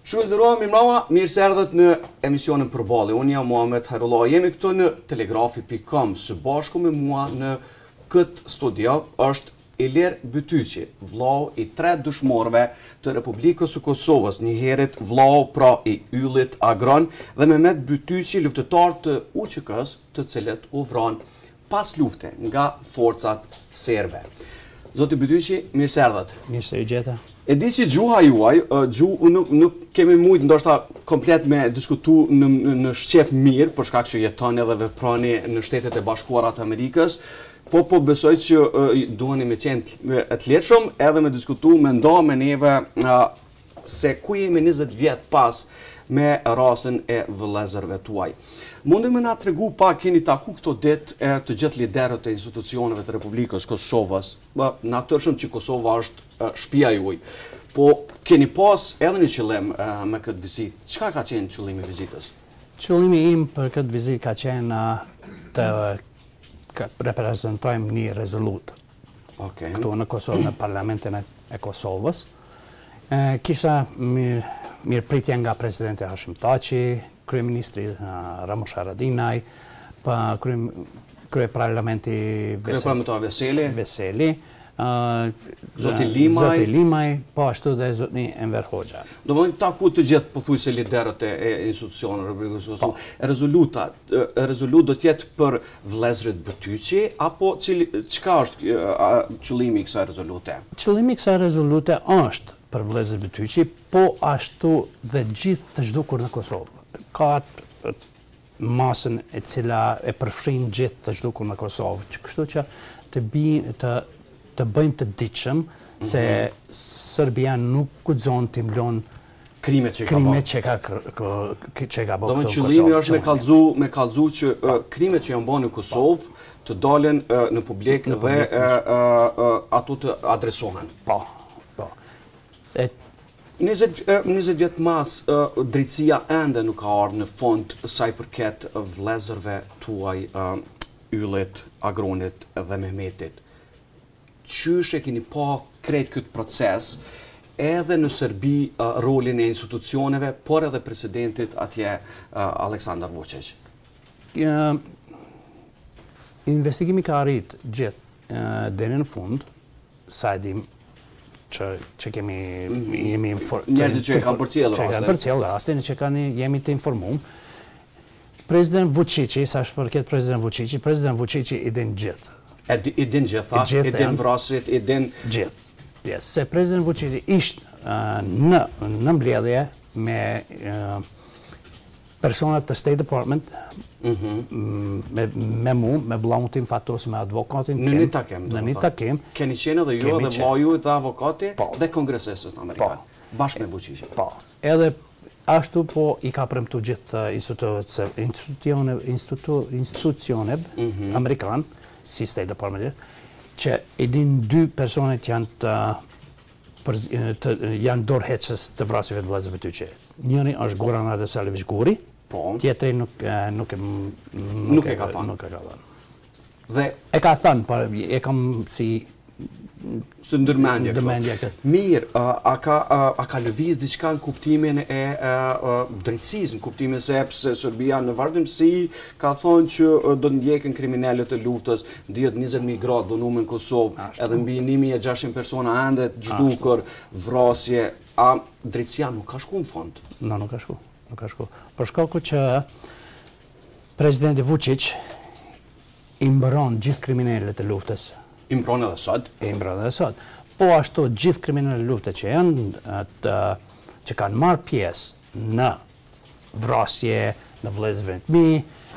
Shumë nderuar, mirë se erdhët në emisionin Përballje. Unë jam Muhamet Hajrullah. Jemi këtu në Telegrafi.com. Së bashku me mua në këtë studio është Ilir Bytyqi, vllau i 3 dëshmorëve të Republikës së Kosovës, njëherët vllau pra i yllit agron, dhe Mehmet Bytyqi, luftëtar të Vuçiqës, të cilët u vranë pas lufte nga forcat serbe. Zoti Bytyqi, mirë se erdhët. Mirë se u gjeta. E di që gjuha juaj, nuk kemi mujtë ndoshta komplet me diskutu në shqip mirë, për shkak që jetoni edhe veproni në Shtetet e Bashkuara të Amerikës, po besoj që duheni me qenë të lirshëm edhe me diskutu me nda me neve se ku jemi 20 vjet pas me rastin e vëllezërve tuaj. Mundi me na tregu pak, keni taku këto ditë e të gjithë liderët e institucioneve të Republikës Kosovës, natyrshëm që Kosova është shtëpia juaj, po keni pas edhe një qëllim me këtë vizitë. Çka ka qenë qëllimi i vizitës? Qëllimi im për këtë vizitë ka qenë të reprezentojmë një rezolut këtu në Kosovë, në Parlamentin e Kosovës. Kisha mirëpritje nga presidenti Hashim Thaçi, kryeministri Ramush Haradinaj, kryeparlamenti Veseli, Zoti Limaj, po ashtu dhe zotni Enver Hoxha. Domethënë taku të gjithë pothuajse liderët e institucioneve Republikës së Kosovës. Rezolut do të jetë për vëllezërit Bytyqi apo çka është qëllimi i kësaj rezolute? Qëllimi i kësaj rezolute është për vëllezërit Bytyqi, po ashtu dhe gjithë të zhdukur në Kosovë. Ka masën e cila e përfshin gjithë të zhdukur në Kosovë, kështu që të bëjmë të ditshëm se Serbia nuk guxon të mblon krimet që ka bërë. Domethënë qëllimi është me kallëzu që krimet që janë bërë në Kosovë të dalen në publik dhe ato të adresohen. Po. 20 vjet mas, drejtësia ende nuk ka ardhur në fond sa i përket vëllezërve tuaj, Yllit, Agronit dhe Mehmetit. Qysh e keni pa krejt këtë proces edhe në Serbi rolin e institucioneve, por edhe presidentit atje Aleksandar Vučić? Investigimi ka arrit gjithë deri në fund, sa e dim që jemi njerëzit që e kanë përcjellë rastin që jemi të informuar. President Vuçiqi, sa shpërket president Vuçiqi i din gjithë. I din gjitha, i din vrasit, i din gjithë. Se president Vuçiqi ishte në mbledhje me personat të State Department, me mu, me vllaun tim fatos, me advokatin tim. Në një takim. Keni qenë edhe ju dhe vllau ju dhe avokati dhe kongresesës në Amerikanë, bashkë me Vuçiqin. Po, edhe ashtu po i ka premtu gjithë institucionet Amerikanë, si State Department, që i din 2 personet janë dorëheqës të vrasjeve të vëllezërve Bytyqi. Njëri është Goran Radosavljević Guri, tjetri nuk e ka thënë. Dhe e ka thënë, e kam si ndërmendje këtë. Mirë, a ka lëviz diçka në kuptimin e drejtësisë, në kuptimin sepse Serbia në vazhdimsi ka thonë që do të ndjekin kriminelët e luftës, dihet 20.000 gradë dhunuar në Kosovë, edhe mbi 1.600 persona ende të zhdukur, vrasje, a drejtësia nuk ka shku në fund? Nuk ka shku. Për shkakun që presidenti Vučić i mbron gjithë kriminelët e luftës. I mbron edhe sot. Po ashtu gjithë kriminalët e luftës që kanë marrë pjesë në vrasje në vëllezërve të mi,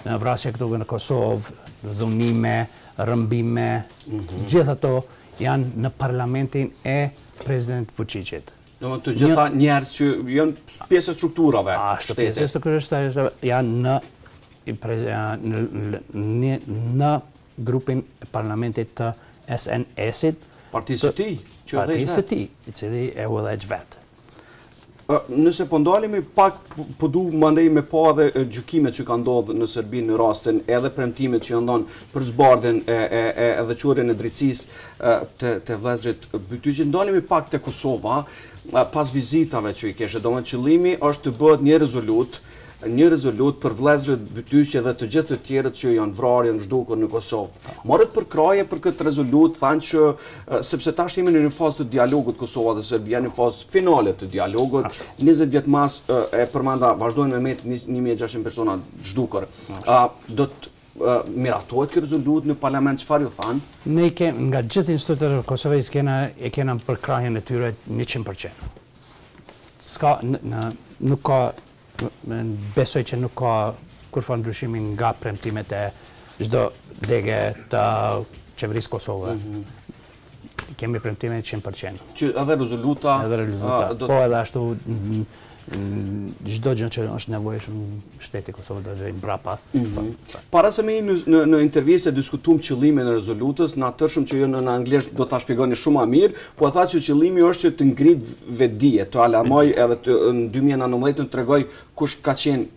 në vrasje këtu në Kosovë, dhunime, rëmbime, gjithë ato janë në parlamentin e president Vučićit. Të gjitha njerëz që janë pjesë e strukturave shtetit. Pjesë e strukturave janë në grupin e parlamentit të SNS-it, partisë të tij, i cili e udhëheq vetë. Nëse po ndalemi pak, po du mandej me pa edhe gjykimet që ka ndodhur në Serbi në rastin edhe premtimet që janë dhënë për zbardhjen edhe çurjen e drejtësisë të vëllezërit Bytyqi. Ndalemi pak te Kosova pas vizitave që i kishte. Domethënë qëllimi është të bëhet një rezolut për vëllezërit Bytyqi dhe të gjithë të tjerët që janë vrarë, janë zhdukur në Kosovë. Morët përkraje për këtë rezolut, thanë që sepse tash jemi në një fazë të dialogut Kosova dhe Serbia, në fazë finale të dialogut, 20 vjet mas e përmenda vazhdojnë me 1600 persona zhdukur. Do të miratohet kjo rezolut në parlament, çfarë ju thanë? Ne nga gjithë institutet e Kosovës e kena përkrahjen e tyre 100%. Nuk ka besoj që nuk ka kurrë ndryshimi nga premtimet e çdo dege të qeverisë Kosovë. Kemi premtime 100%. Që edhe rezoluta... Po edhe ashtu çdo gjë që është nevojshëm shteti Kosovë do të vijë mbrapa. Para se me në intervistë diskutuam qëllimin e rezolutës, na tërshëm që ju në anglisht do ta shpjegoni shumë më mirë, po tha që qëllimi është që të ngrit vetdije, të alarmoj edhe në 2019 të tregoj kush kanë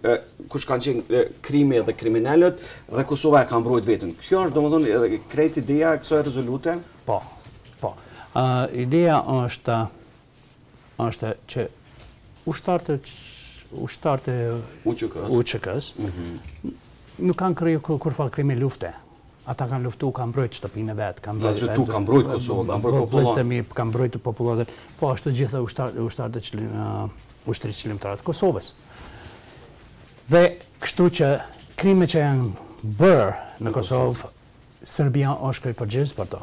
qenë krimi dhe kriminelët dhe Kosova e ka mbrojtur veten. Kjo është domethënë edhe krejt ideja e kësaj rezolute? Po. Ideja është që ushtarët e Vuçiqis nuk kanë kriju kurrë krimi lufte. Ata kanë luftu, kanë mbrojtur shtëpinë e vet, kanë mbrojtur Kosovën, kanë mbrojtur popullatën. Kanë mbrojtur popullatën. Po ashtu gjithë ushtarët e ushtrisë qëllimtare të Kosovës. Dhe kështu që krimet që janë bërë në Kosovë, Serbia është kryepërgjegjës për to.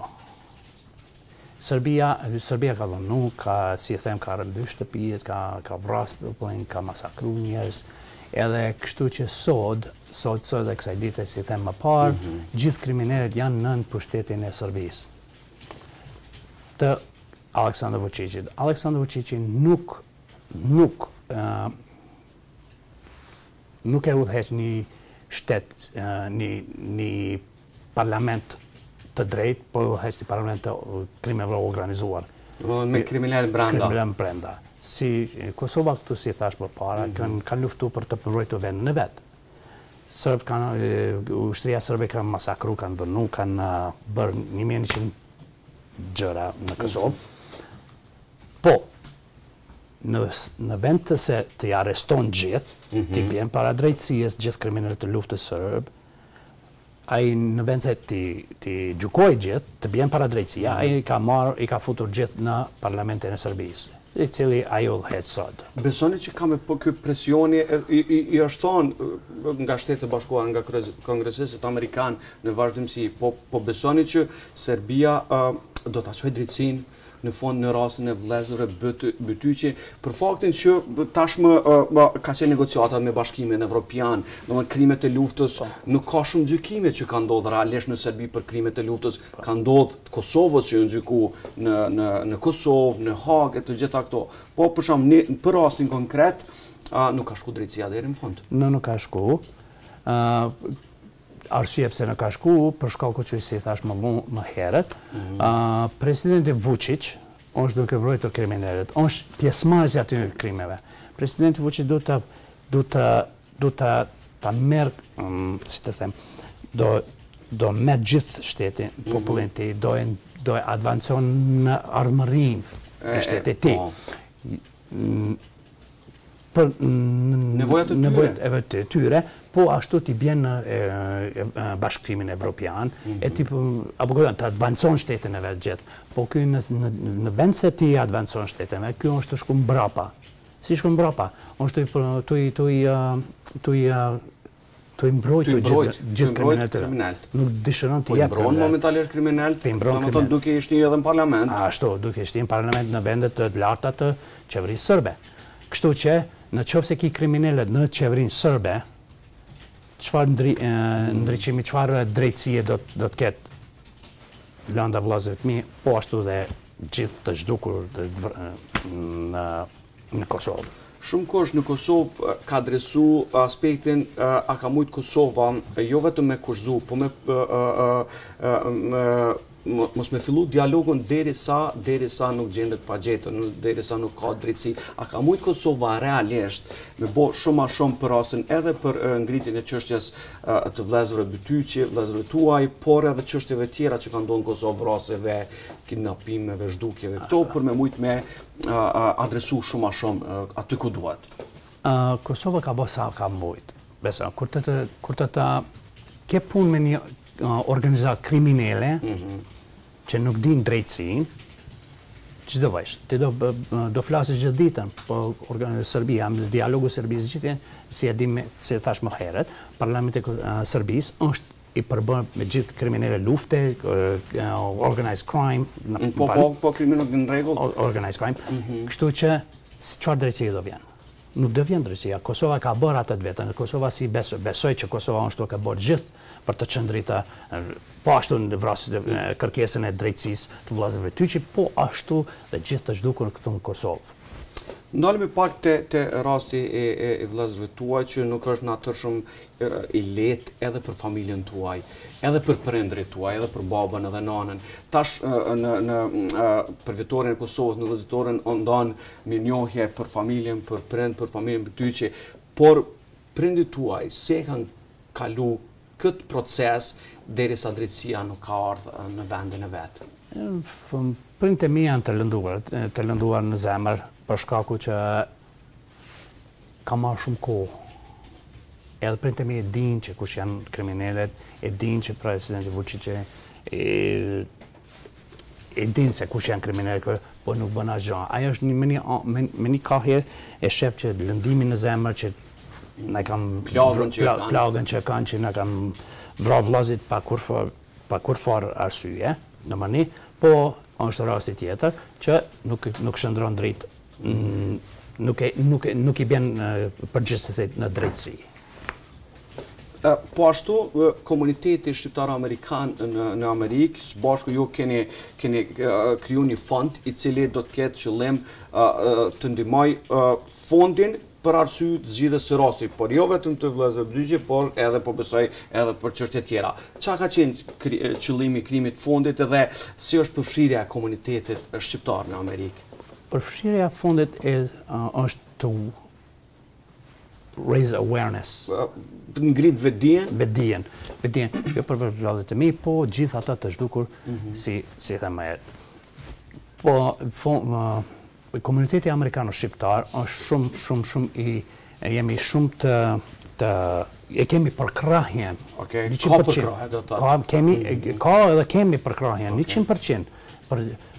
Serbia ka dhënu, ka rëmbysh shtëpijet, ka vrasë popullin, ka masakru njerëz, edhe kështu që sot dhe kësaj dite, si them më parë, gjithë kriminelët janë nën pushtetin e Serbisë. Të Aleksandar Vuçiqit. Aleksandar Vuçiqi nuk e udhëheq një shtet, një parlament të drejt, po udhëheq një parlament të krimeve organizuar. Me kriminal brenda. Si Kosova këtu, si thash më para, kanë luftu për të mbrojtur vendin e vet. Ushtria serbe kanë masakru, kanë dënu, kanë bërë 1100 gjëra në Kosovë. Po, në vend të se të arreston gjithë, t'i bjen para drejtësisë gjithë kriminalët të luftës serb, ai në vend se t'i gjykoj gjithë, të bjen para drejtësia, ai i ka futur gjithë në parlamentin e Serbisë, i cili ajo udhëheq sot. Besoni që ka me ky presioni, i është thonë nga Shtetet e Bashkuara, nga kongresistët amerikanë në vazhdimsi, po besoni që Serbia do ta çojë drejtësinë në fond në rastin e vëllezërve Bytyqi, për faktin që tashmë ka qenë negociatat me Bashkimin Evropian, domethënë krimet e luftës, nuk ka shumë gjykime që kanë ndodhur realisht në Serbi për krimet e luftës, ka ndodhur Kosovës që janë gjykuar në Kosovë, në Hagë, të gjitha këto. Po për shembull, për rastin konkret, nuk ka shku drejtësia deri në fund. Nuk ka shku. Arsye pse nuk ka shku, për shkallku që si thash më herët, presidenti Vuçiq është duke mbrojtur kriminalët, është pjesëmarrës i atyre krimeve. Presidenti Vuçiq do ta merr, si të them, do merr gjithë shtetin, popullin e tij, do avancon në armërinë e shtetit të tij. Për nevojat e tyre, po ashtu t'i bjen në Bashkimin Evropian, apo të advancon shtetin e vetë gjithë. Po kjo në vend se ti advancon shtetin e vetë, kjo është të shku mbrapa. Si shku mbrapa? është të i mbrojtë gjithë kriminalët. Nuk dëshiron të jepë. Po i mbron momentalisht kriminalët, domethënë duke i shtirë edhe në parlament. Ashtu, duke i shtirë në parlament në vendet të larta të qeverisë serbe. Kështu që, në qoftë se ki kriminalët në qeverinë serbe, çfarë ndriçimi, çfarë drejtësie do të ketë lënda vëllezërit mi, po ashtu dhe gjithë të zhdukur në Kosovë. Shumë kohësh në Kosovë ka adresu aspektin a ka mujtë Kosova jo vetëm me kushzu, po me mos me fillu dialogun derisa nuk gjendet pagjetën, derisa nuk ka drejtësi. A ka mujt Kosova realisht me bo shumë ma shumë për rastin edhe për ngritjen e çështjes të vëllezërve Bytyqi, vëllezërve tuaj, por edhe çështjeve tjera që kanë ndodhur në Kosovë, rasteve, kidnapimeve, zhdukjeve, këto për me mujt me adresu shumë ma shumë aty ku duhet. Kosova ka bërë sa ka mujt. Besa, kur të ke punë me një organizat kriminele që nuk din drejtësin, që do vësh? Ti do flasësh gjithë ditën, po Serbia, dialogu Serbisë gjithë, si e dim, si e thash më herët, Parlamenti Serbisë është i përbërë me gjithë kriminele lufte, organized crime. Po kriminelët në rregull? Organized crime. Kështu që, çfarë drejtësie do vjen? Nuk do vjen drejtësia. Kosova ka bërë atë vetën. Kosova si besoj që Kosova ashtu ka bërë gjithë për të qëndrita, po ashtu në kërkesën e drejtësisë të vëllezërve Bytyqi, po ashtu dhe gjithë të zhdukur këtu në Kosovë. Ndalemi pak te rasti e vëllezërve tuaj që nuk është natyrshëm i lehtë edhe për familjen tuaj, edhe për prindrit tuaj, edhe për babën edhe nanën. Tash për vitorin e Kosovës, në vizitorin ndan mirënjohje për familjen, për prind, për familjen Bytyqi, por prindit tuaj se kanë kalu këtë proces derisa drejtësia nuk ka ardhur në vendin e vet. Prindët e mi janë të lënduar në zemër për shkaku që ka marrë shumë kohë. Edhe prindët e mi e dinë që kush janë kriminelët, e dinë që presidenti Vuçiqi e dinë se kush janë kriminelët, po nuk bën asgjë. Ajo është me një kahje e shef që lëndimin në zemër që na kanë plagën që kanë, që na kanë vrarë vllazit pa kurfar arsye, në mëni, po është rasti tjetër që nuk shndron drejt, nuk i bën përgjithësi në drejtësi. Po ashtu, komuniteti shqiptar amerikan në Amerikë, së bashku ju keni kriju një fond i cili do të ketë qëllim të ndihmoj fondin për arsye të zgjidhjes së rastit, por jo vetëm të vëllezërve Bytyqi, por edhe po besoj edhe për çështje tjera. Çfarë ka qenë qëllimi i krijimit të fondit edhe si është përfshirja e komunitetit shqiptar në Amerikë? Përfshirja e fondit është të raise awareness. Ngrit Vetdijen. Jo për vëllezërit e mi, po gjithë ata të zhdukur, si them më herët. Po komuniteti amerikano-shqiptar është shumë jemi shumë e kemi përkrahjen. Ka përkrahje, do të thotë. Ka edhe kemi përkrahjen, 100%,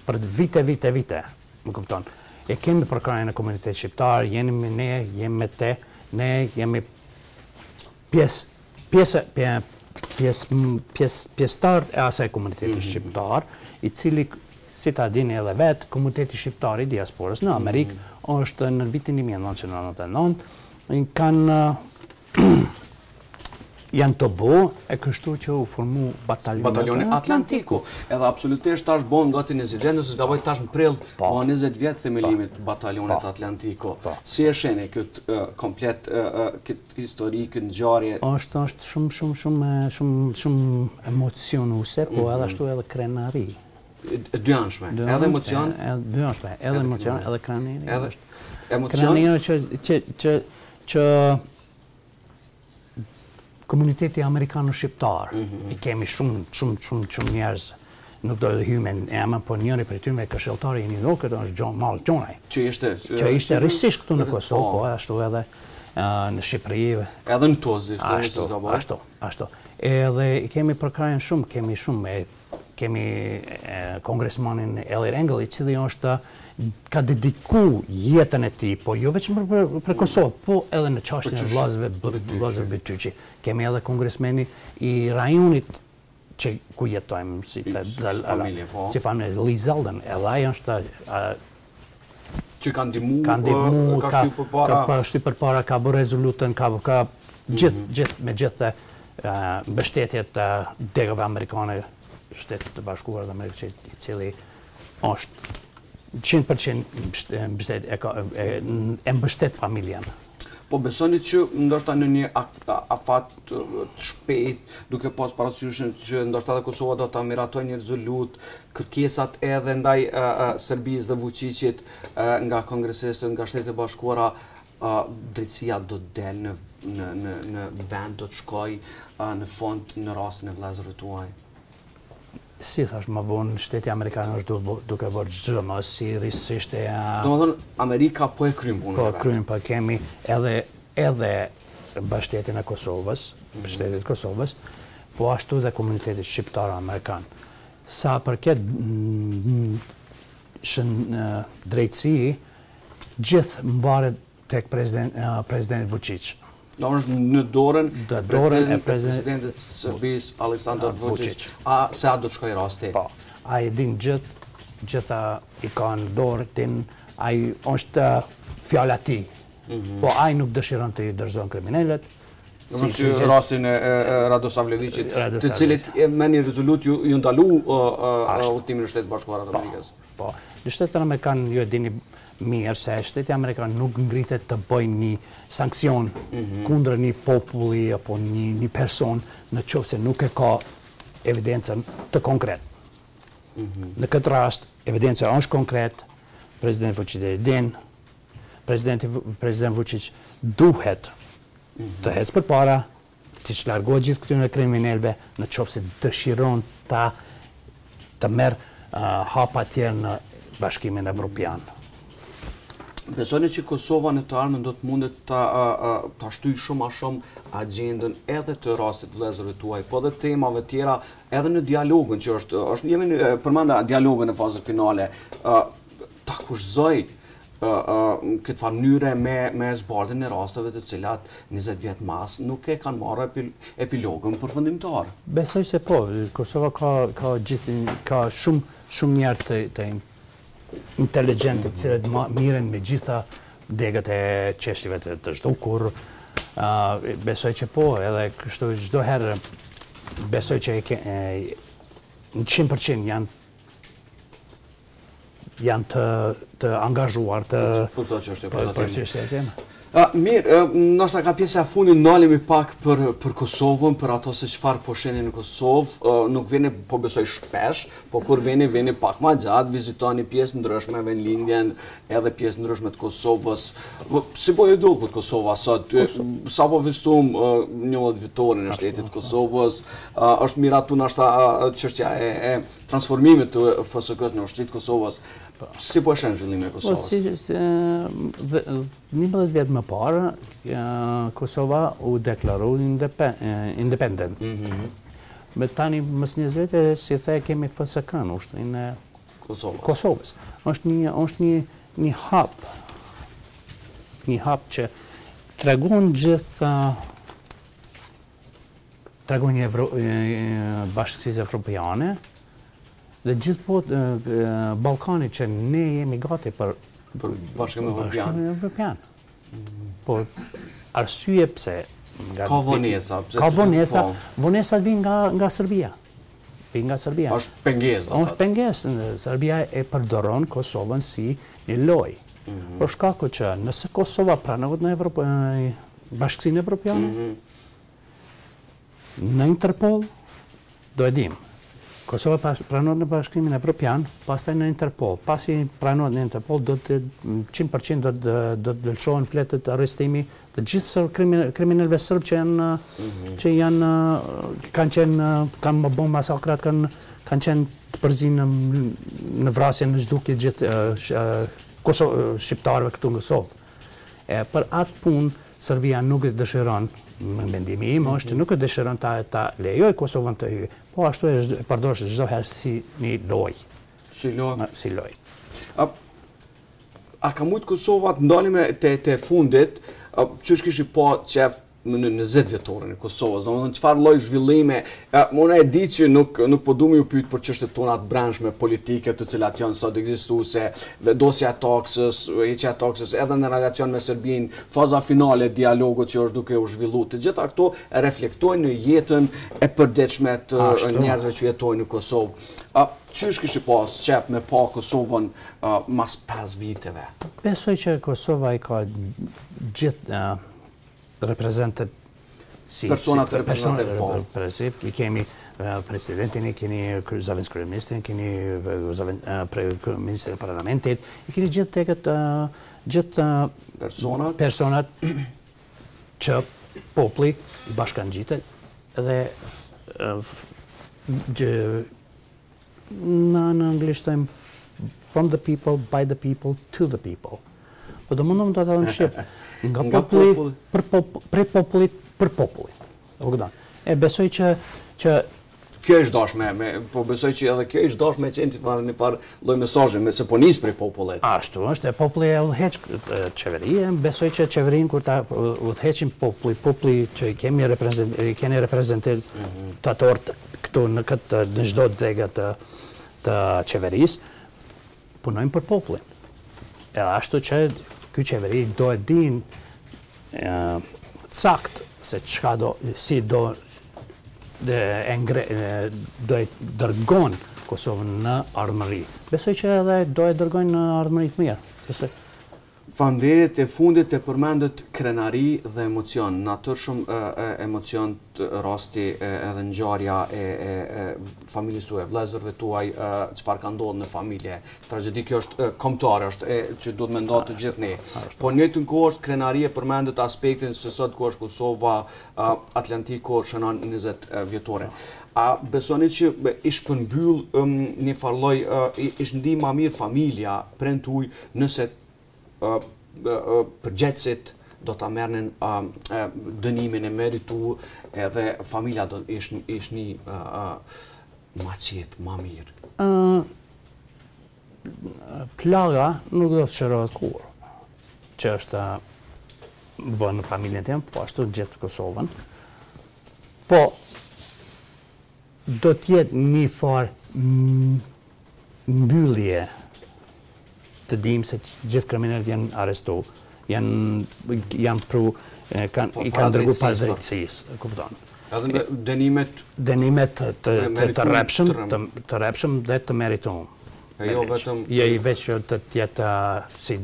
për vite, më kupton. E kemi përkrahjen në komunitetin shqiptar, jemi ne, jemi me te, ne jemi pjesëtar e asaj komuniteti shqiptar, i cili si ta dini edhe vetë, komuniteti shqiptar i diasporës në Amerikë është në vitin 1999 janë të bo e kështu që u formu Bataljoni Atlantiku. Edhe absolutisht tash bon gati 20 vjet, nëse s'gaboj tash në prill, 20 vjet themelimit Batalionit Atlantiku. Si e sheni këtë komplet këtë histori, këtë ngjarje? Është shumë emocionuese, po edhe ashtu edhe krenari. Dy anshme, edhe emocion? Dy anshme, edhe emocion, edhe krenari. Edhe emocion? Krenari që komuniteti amerikano-shqiptar, i kemi shumë njerëz, nuk do të hyjmë në emër, por njëri prej tyre këshilltari i New Yorkut është John Mal Jonaj. Që ishte rrisisht këtu në Kosovë, po ashtu edhe në Shqipëri. Edhe në Tozë, ashtu. Edhe i kemi përkrahjen shumë, kemi kongresmanin Ilir Bytyqi, i cili ka dediku jetën e tij, po jo vetëm për Kosovë, po edhe në çështjen e vëllezërve Bytyqi. Kemi edhe kongresmeni i rajonit ku jetojmë si familje Lizelden, edhe ai është që kanë ndihmuar, ka shtyp përpara, ka bërë rezolutën, ka me gjithë mbështetjet të degëve amerikane, Shtetet të Bashkuara të Amerikës, i cili është 100% e mbështet familjen. Po besoni që ndoshta në një fat të shpejt, duke pas parasysh që ndoshta edhe Kosova do ta miratojë një rezolut, kërkesat edhe ndaj Serbisë dhe Vuçiqit nga kongresistët, nga Shtetet e Bashkuara, drejtësia do të del në vend, do të shkoj në fond në rastin e vëllezërve tuaj. Si thash më vonë, Shteti Amerikan është duke bërë çdo më seriozisht e... Domethënë, Amerika po e kryen punën. Po kryen, po kemi edhe Mbështetjen e Kosovës, Shtetit Kosovës, po ashtu dhe komunitetit shqiptar amerikan. Sa përket drejtësi, gjithë mvaret tek president Vučić. Është në dorën e presidentit Serbisë Aleksandar Vučić. Se a do të shkojë rasti? Po. Ai din gjitha i ka në dorë, ai është fjala e tij. Po ai nuk dëshiron të i dorëzon kriminelët. Si rastin e Radosavljevićit, të cilit me një rezolut ju ndalu udhëtimin në Shtetet Bashkuara të Amerikës. Po. Në Shtetin Amerikan ju e dini mirë se Shteti Amerikan nuk ngritet të bëjnë një sankcion kundër një populli apo një person në qoftë se nuk e ka evidencën të konkret. Në këtë rast, evidenca është konkret, President Vučić e din, President Vučić duhet të ecë përpara, të largohet gjithë këtyre kriminelëve në qoftë se dëshiron të merr hapa tjerë në Bashkimin Evropian. Besoni që Kosova në të ardhmen do të mundet ta shtyjë shumë a shumë agjendën edhe të rastit vëllezërve tuaj, po edhe temave tjera, edhe në dialogun që jemi përmenda dialogun në fazën finale, ta kushzoj këtë farë mënyre me zbardhjen e rasteve të cilat 20 vjet mas nuk e kanë marrë epilogën përfundimtar. Besoj se po, Kosova ka shumë njerëz të inteligentë të cilët miren me gjitha degët e çështjeve të zhdukur. Besoj që po, edhe kështu çdo herë besoj që 100% janë të angazhuar për këto çështje. Për çështjet. Mirë, ndoshta ka pjesa e fundit ndalemi pak për Kosovën, për ato se çfarë po shihni në Kosovë, nuk vini po besoj shpesh, po kur vini pak më gjatë, vizitoni pjesë ndryshme në lindjen, edhe pjesë ndryshme të Kosovës. Si po ju duket Kosova sot? Sapo vizitum 11 vitorin e shtetit të Kosovës, është miratu ndoshta çështja e transformimit të FSK-s në ushtri të Kosovës. Si po shën zhvillimin e Kosovës? 11 vjet më parë, Kosova u deklaru independent. Me tani mës 20 vete, si the, kemi FSK-n, ushtrin e Kosovës. Është një hap. Një hap që tregon gjithë tregon një bashkësisë evropiane, dhe gjithë Ballkani që ne jemi gati për Bashkimin Evropian. Po arsye pse ka vonesa. Vonesat vijnë nga Serbia. Është pengesë. Është pengesë. Serbia e përdoron Kosovën si një lojë. Për shkak që nëse Kosova pranohet në Bashkinë Evropiane, në Interpol, do e dim. Kosova pranohet në Bashkimin Evropian, pastaj në Interpol. Pasi pranohet në Interpol, 100% do të vlerësohen fletët arrestimi të gjithë kriminalëve serb që kanë më bon masakrat, kanë qenë të përzinë në vrasje në zhdukje gjithë shqiptarëve këtu në Kosovë. Për atë punë, Serbia nuk e dëshiron, në mendimi im është, nuk e dëshiron ta lejoj Kosovën të hyjë, po ashtu e përdorsh çdo herë si një lojë. Si lojë? Si lojë. A ka mujt Kosova të ndalime te fundit, çysh kishi pa qef në 20 vjetorin e Kosovës, domethënë çfarë lloj zhvillime, unë e di që nuk po duam ju pyet për çështjet tona të brendshme politike të cilat janë sot ekzistuese, vendosja e taksës, heqja e taksës edhe në relacion me Serbinë, faza finale e dialogut që është duke u zhvilluar. Të gjitha këto reflektojnë në jetën e përditshme të njerëzve që jetojnë në Kosovë. Çysh kishi pas qef me pa Kosovën mas 5 viteve? Besoj që Kosova i ka gjithë reprezentet personat të reprezentativ po. I kemi presidentin, i keni zëvendës kryeministin, i keni ministrin e parlamentit, i keni gjithë personat që populli i bashkangjitet dhe në anglisht thënë from the people, by the people, to the people. Po do mundom të thënë në shqip, nga populli, prej popullit për populli. E besoj që kjo është dashme, po besoj që edhe kjo është dashme që një farë lloj mesazhi, se po nis prej popullit. Ashtu është, e populli e udhëheq qeveria, besoj që qeverinë kur ta udhëheqim populli që i keni reprezentatorët këtu në çdo degë të qeverisë, punojnë për popullin. Edhe ashtu që ky qeveri do e din sakt se çka do e dërgon Kosovën në ardhmëri. Besoj që edhe do e dërgojnë në ardhmëri të mirë. Faleminderit, e fundit e përmendët krenari dhe emocion. Natyrshëm emocion rasti edhe ngjarja e familjes tuaj, vëllezërve tuaj, çfarë ka ndodhur në familje. Tragjedi kjo është kombëtare, është që duhet mendohet të gjithë ne. Po në njëjtën kohë është krenari e përmendët aspektin se sot ku është Kosova, Atlantiku shënon 20 vjetore. A besoni që ish përmbyll një farlloj, ish ndihmë mirë familja prend tuaj nëse përgjegjësit do ta merrnin dënimin e meritu edhe familja do ish një ma qetë, ma mirë? Plaga nuk do të shërohet kur, që është vënë në familjen tim, po ashtu gjithë Kosovën. Po, do t'jetë një farë mbyllje të dim se gjithë kriminelët janë arrestu, janë i kanë dërgu pas drejtësisë, kupton. Edhe dënimet të rrepshëm dhe të merituar. Jo vetëm i veç që të jetë si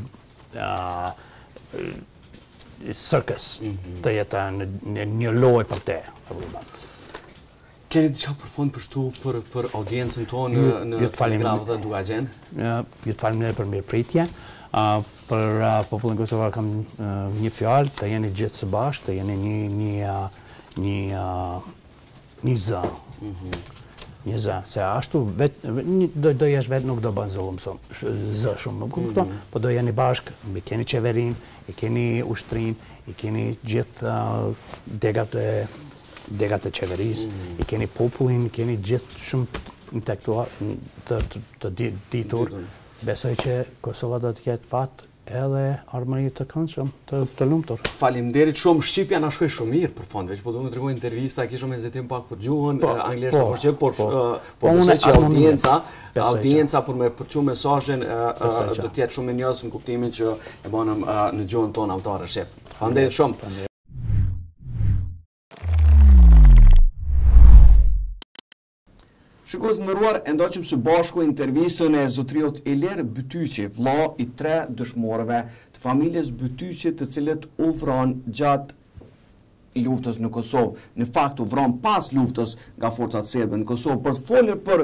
circus, të jetë një lojë për te. Keni diçka për fund përshtu për audiencën tonë në Telegrafi dhe Duagjen? Ju të falemnderoj për mirëpritje. Për popullin kosovar kam një fjalë, të jeni gjithë së bashku, të jeni një zë. Një zë, se ashtu do jesh vetë nuk do bën zullum zë shumë, nuk kupton, po do jeni bashkë, keni qeverinë, i keni ushtrinë, i keni gjithë degat e qeverisë, i keni popullin, i keni gjithë shumë intelektual të ditur. Besoj që Kosova do të ketë fat edhe ardhmëri të këndshëm, të lumtur. Faleminderit shumë, shqipja na shkoi shumë mirë për fond, veç po do të tregoj intervista, kishëm hezitim pak për gjuhën anglisht apo çe, por besoj që audienca për me përçu mesazhin do të jetë shumë mirënjohës në kuptimin që e bënëm në gjuhën tonë autare shqip. Faleminderit shumë. Shikues nderuar, e ndoqëm së bashku intervistën e zotriut Ilir Bytyqi, vëlla i 3 dëshmorëve të familjes Bytyqi, të cilët u vranë gjatë luftës në Kosovë. Në fakt u vranë pas luftës nga forcat serbe në Kosovë. Për të folur për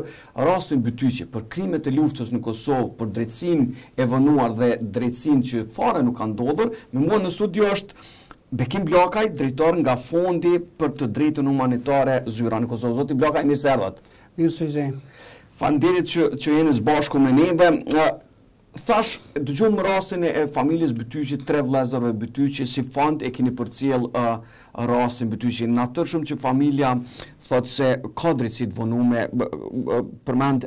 rastin Bytyqi, për krimet e luftës në Kosovë, për drejtësinë e vënuar dhe drejtësinë që fare nuk ka ndodhur, me mua në studio është Bekim Bllakaj, drejtor nga Fondi për të Drejtën Humanitare Zyra në Kosovë. Zoti Bllakaj, mirë se erdhët. Mirë se jeni. Faleminderit që jeni së bashku me neve. Thash, dëgjojmë rastin e familjes Bytyqi, 3 vëllezërve Bytyqi, si fond e keni përcjell rastin Bytyqi. Natyrshëm që familja thotë se ka drejtësi të vonume, përmend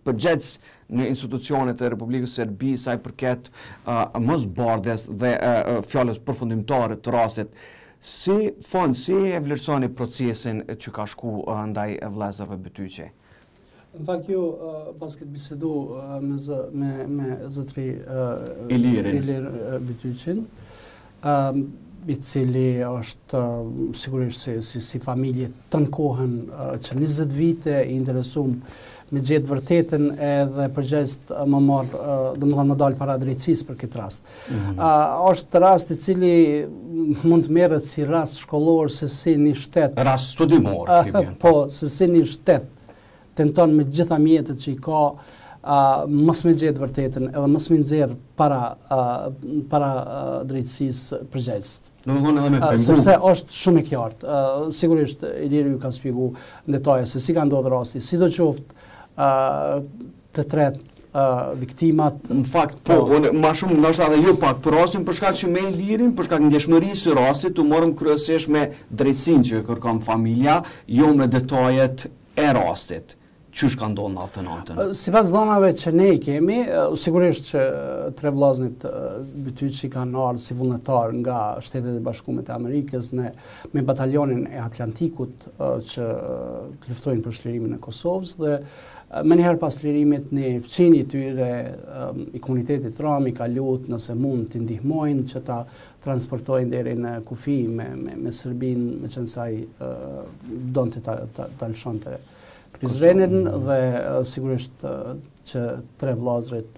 përgjegjës në institucionet e Republikës Serbi sa i përket mosbardhjes dhe fjalës përfundimtare të rastit. Si fond, si e vlerësoni procesin që ka shku ndaj vëllezërve Bytyqi? Në fakt jo, pas këtë bisedu me zotri Ilir Bytyqin, i cili është sigurisht si familje të nkohen që 20 vite i interesum me gjetë vërtetën edhe përgjegjësit më marë, domethënë më dalë para drejtësisë për këtë rast. Është rast i cili mund të merret si rast shkollor se si një shtet. Rast studimor. Po, se si një shtet tenton me gjitha mjetet që i ka mos me gjetë vërtetën edhe mos me nxjerr para drejtësisë përgjegjësit. Sepse është shumë e qartë. Sigurisht Iliri ju ka shpjeguar në detaje se si ka ndodhur rasti, sidoqoftë të tretë viktimat. Në fakt, po, ma shumë ndoshta edhe jo pak për rastin, për shkak që me Ilirin, për shkak ndjeshmërisë së rastit, u morëm kryesisht me drejtsinë që kërkon familja, jo me detajet e rastit. Qysh ka ndodhur natën natën? Sipas dhënave që ne i kemi, sigurisht që tre vllaznit Bytyqi kanë ardhur si vullnetar nga Shtetet e Bashkuara të Amerikës me batalionin e Atlantikut që luftojnë për shlirimin e Kosovës dhe me njëherë pas lirimit një fëqinj i tyre i komunitetit rom i ka lutë nëse mund të ndihmojnë që ta transportojnë deri në kufi me Serbinë, me qenë saj donte ta lëshonte Prizrenin dhe sigurisht që tre vllazërit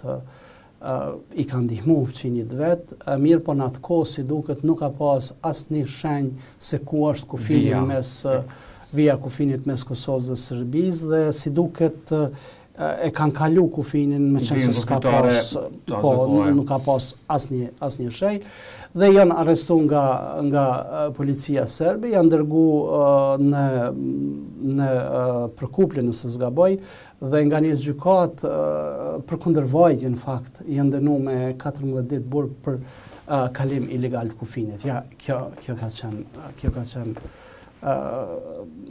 i kanë ndihmu fëqinjit vet, mirë po në atë kohë si duket nuk ka pas asnjë shenjë se ku është kufini vija kufinit mes Kosovës dhe Serbisë dhe si duket e kanë kalu kufinin me qenë se s'ka pas, nuk ka pas asnjë shenjë dhe janë arrestu nga policia serbe, janë dërgu në Përkuplje nëse s'gaboj dhe nga një gjykat për kundërvajtje në fakt janë dënu me 14 ditë burg për kalim ilegal të kufinit. Ja, kjo ka qenë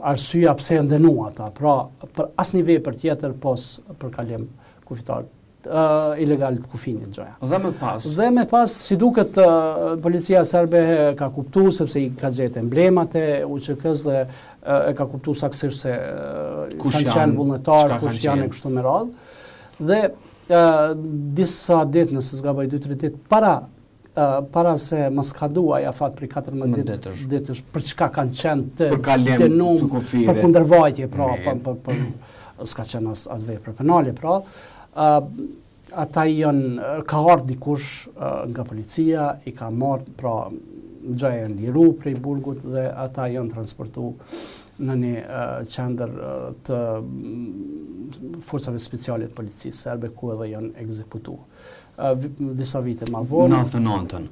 arsyeja pse janë dënuar ata. Pra, për asnjë vepër tjetër pos për kalim kufitar ilegal të kufinit gjoja. Dhe me pas, si duket policia serbe ka kuptu sepse i ka gjetë emblemat e UÇK-s dhe e ka kuptu saktësisht se kanë qenë vullnetar, kush janë e kështu me radhë. Dhe disa ditë, nëse s'gaboj 2-3 ditë para se mos kaduaj afat për 14 ditësh për çka kanë qenë të dënuar për kundërvajtje, pra për s'ka qenë as vepër penale, pra ata ka ardhur dikush nga policia, i ka marrë, pra gjëja janë liru prej burgut dhe ata janë transportu në një qendër të forcave speciale të policisë serbe ku edhe janë ekzekutuar. Disa vite ma vonë.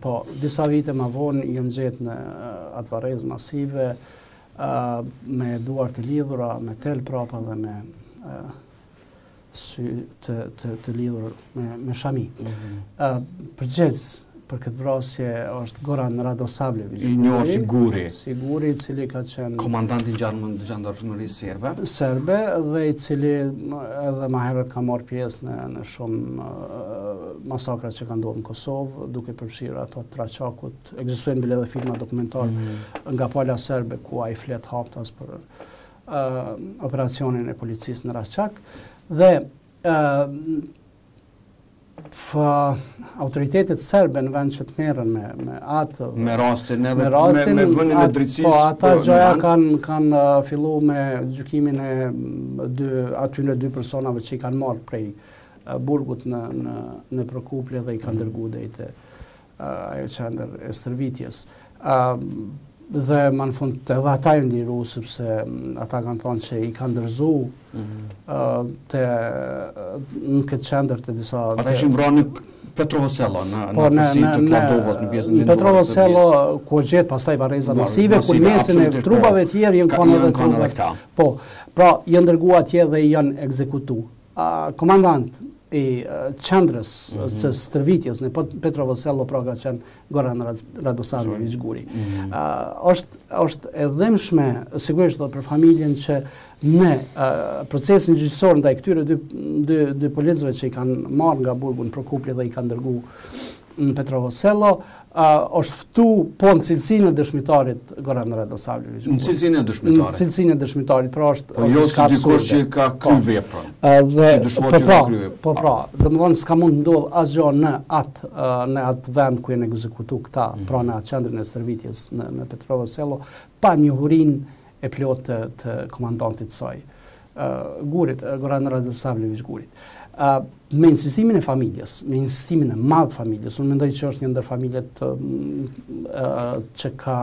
Po, disa vite ma vonë janë gjetë në atë varrez masive me duar të lidhura, me tel prapa dhe me sy të lidhur me shami. Përgjegjës për këtë vrasje është Goran Radosavljević. I njohur si Guri. Si Guri, i cili ka qenë komandanti i Gjandarmerisë serbe dhe i cili edhe më herët ka marrë pjesë në shumë masakra që kanë ndodhur në Kosovë, duke përfshirë ato të Traçakut. Ekzistojnë bile edhe filma dokumentar nga pala serbe ku ai flet haptas për operacionin e policisë në Raçak dhe autoritetet serbe në vend që të merren me atë me rastin edhe me vënien e drejtësisë. Po ata gjëja kanë filluar me gjykimin e aty dy personave që i kanë marrë prej burgut në Përkuplje dhe i kanë dërguar deri te ajo qendër e stërvitjes. Dhe më në fund edhe ata janë liru sepse ata kanë thonë që i kanë dërzu në këtë qendër të disa... Ata ishin vranë në Petrovoselo, në afërsi të Kladovës, në pjesën në Petrovoselo, ku gjetë pastaj varreza masive, ku mesin e trupave tjerë janë kanë edhe këta. Po, pra janë dërgu atje dhe janë ekzekutu. Komandant i qendrës së stërvitjes në Petrovoselo pra ka qenë Goran Radosavljević Guri. Është e dhëmshme sigurisht edhe për familjen që në procesin gjyqësor ndaj këtyre dy policëve që i kanë marrë nga burgu në Përkuplje dhe i kanë dërgu në Petrovoselo, është ftu po në cilësinë e dëshmitarit Goran Radosavljević. Në cilësinë e dëshmitarit. Në cilësinë e dëshmitarit, pra është po jo si dikush që ka kryer veprën. Po pra, domethënë s'ka mund të ndodh asgjë në atë vend ku janë ekzekutuar këta, pra në atë qendrën e stërvitjes në Petrovoselo, pa njohurinë e plotë të komandantit saj. Gurit, Goran Radosavljević Gurit. Me insistimin e familjes, me insistimin e madh familjes, unë mendoj që është një ndër familjet që ka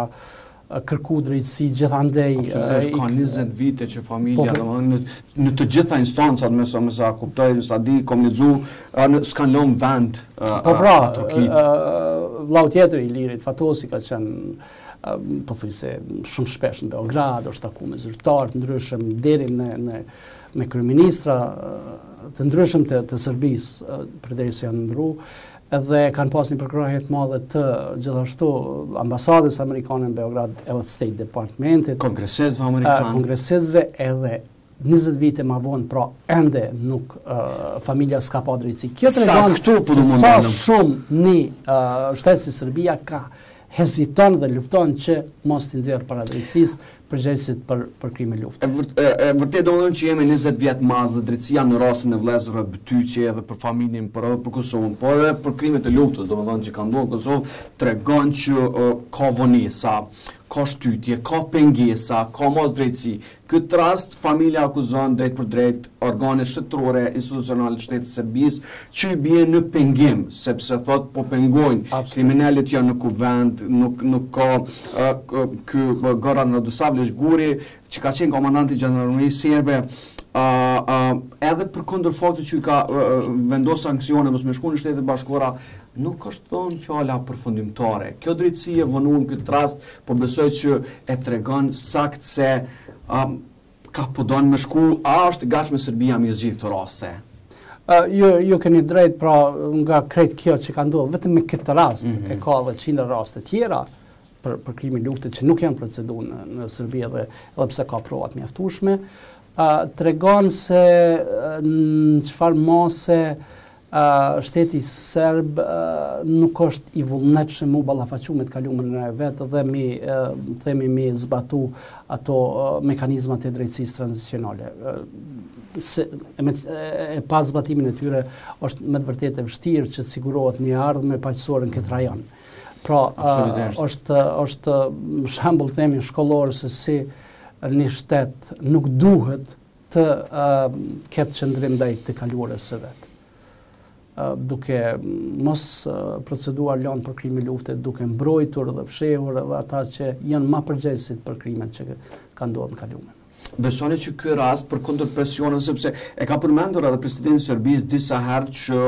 kërku drejtësi gjithandej. Ka 20 vite që familja, në të gjitha instancat, me sa kuptoj, sa di, kom lexu, s'kan lënë vend Turqit. Vllau tjetër i Ilirit, Fatosi, ka qenë pothuajse shumë shpesh në Beograd, është taku me zyrtar të ndryshëm, deri me kryeministra të ndryshëm të Serbisë, përderisa janë ndru, edhe kanë pas një përkrahje të madhe të gjithashtu ambasadës amerikane në Beograd, edhe State Departmentit, kongresezve edhe 20 vite ma vonë, pra ende nuk familja s'ka pa drejtësi. Kjo tregon se sa shumë një shtet si Serbia ka heziton dhe lufton që mos t'i nxjerrë para drejtësisë përgjegjësit për krime lufte. Vërtet domethënë që jemi 20 vjet mas dhe drejtësia në rastin e vëllezërve Bytyqi edhe për familjen për Kosovën, por edhe për krimet e luftës, domethënë që kanë ndodhur në Kosovë, tregon që ka vonesa, ka shtytje, ka pengesa, ka mos drejtësi. Këtë rast, familja akuzon drejt për drejt organe shtetërore institucionale të shtetit Serbisë që i bie në pengim, sepse thot po pengojnë, kriminelët janë në kuvend, nuk ka ky Goran Radosavljević Guri, që ka qenë komandanti i gjandarmerisë serbe, edhe për kundër faktit që i ka vendos sanksione mos me shku në Shtetet Bashkuara, nuk është thonë fjala përfundimtare. Kjo drejtësi e vonuar në këtë rast, po besoj që e tregon sakt se ka podon me shku, a është gatshme Serbia me zgjidhje të raste. Ju keni drejt, pra nga krejt kjo që ka ndodhur, vetëm me këtë rast, e ka edhe qindra raste tjera për krime lufte që nuk janë proceduar në Serbi edhe pse ka provat mjaftueshme, tregon se në çfarë mose shteti serb nuk është i vullnetshëm u ballafaqu me të kaluarën e vet dhe mi zbatu ato mekanizmat e drejtësisë tranzicionale. E pas zbatimin e tyre është me të vërtetë e vështirë që të sigurohet një ardhmë paqësore në këtë rajon. Pra, është shembull themi shkollor se si një shtet nuk duhet të ketë qëndrim ndaj të kaluarës së vet. Duke mos proceduar lënë për krime lufte, duke mbrojtur dhe fshehur edhe ata që janë më përgjegjësit për krimet që kanë ndodhur në kalumen. Besoni që ky rast përkundër presionet, sepse e ka përmendur edhe presidenti i Serbisë disa herë që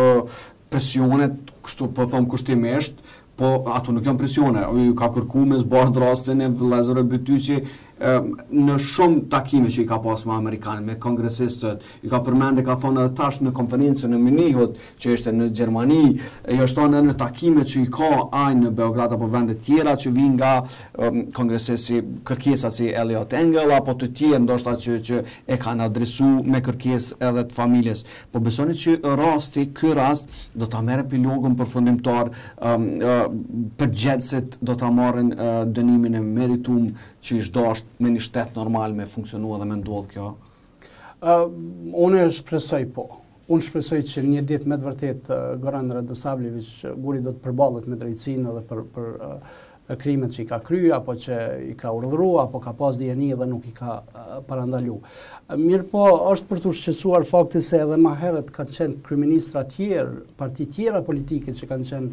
presionet, kështu po them kushtimisht, po ato nuk janë presione, ka kërkuar me zbardh rastin e vëllezërve Bytyqi në shumë takime që i ka pas me amerikanët, me kongresistët, i ka përmendë, ka thonë edhe tash në konferencën e Munihut, që ishte në Gjermani, i është thonë edhe në takime që i ka ai në Beograd apo vende tjera që vijnë nga kongresisti kërkesa si Elliot Engel apo të tjerë ndoshta që e kanë adresu me kërkesë edhe të familjes. Po besoni që ky rast do ta merr epilogën përfundimtar, përgjegjësit do ta marrin dënimin e meritum që i dashur me një shtet normal me funksionua dhe me ndodh kjo? Unë shpresoj po. Unë shpresoj që një ditë me të vërtet Goran Radosavljević Guri do të përballet me drejtsinë edhe për krimet që i ka kryer apo që i ka urdhëruar apo ka pas dijeni dhe nuk i ka parandaluar. Mirë po, është për të shqetësuar fakti se edhe më herët kanë qenë kryeministra tjerë, parti tjera politike që kanë qenë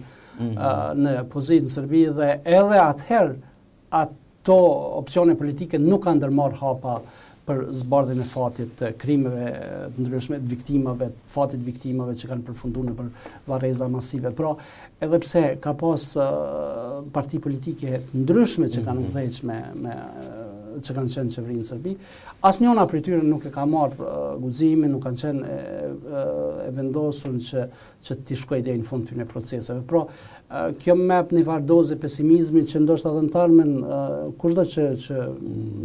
në pozitë në Serbi dhe edhe atëherë ato opsione politike nuk kanë ndërmarrë hapa për zbardhjen e fatit të krimeve të ndryshme, fatit viktimave që kanë përfunduar në varreza masive. Pra, edhe pse ka pas parti politike të ndryshme që kanë udhëhequr që kanë qenë qeverinë në Serbi, asnjëna prej tyre nuk e ka marrë guximin, nuk kanë qenë e vendosur që t'i shkojë deri në fund të proceseve. Pra, kjo më jep një farë dozë pesimizmi që ndoshta edhe në tarmen kushdo që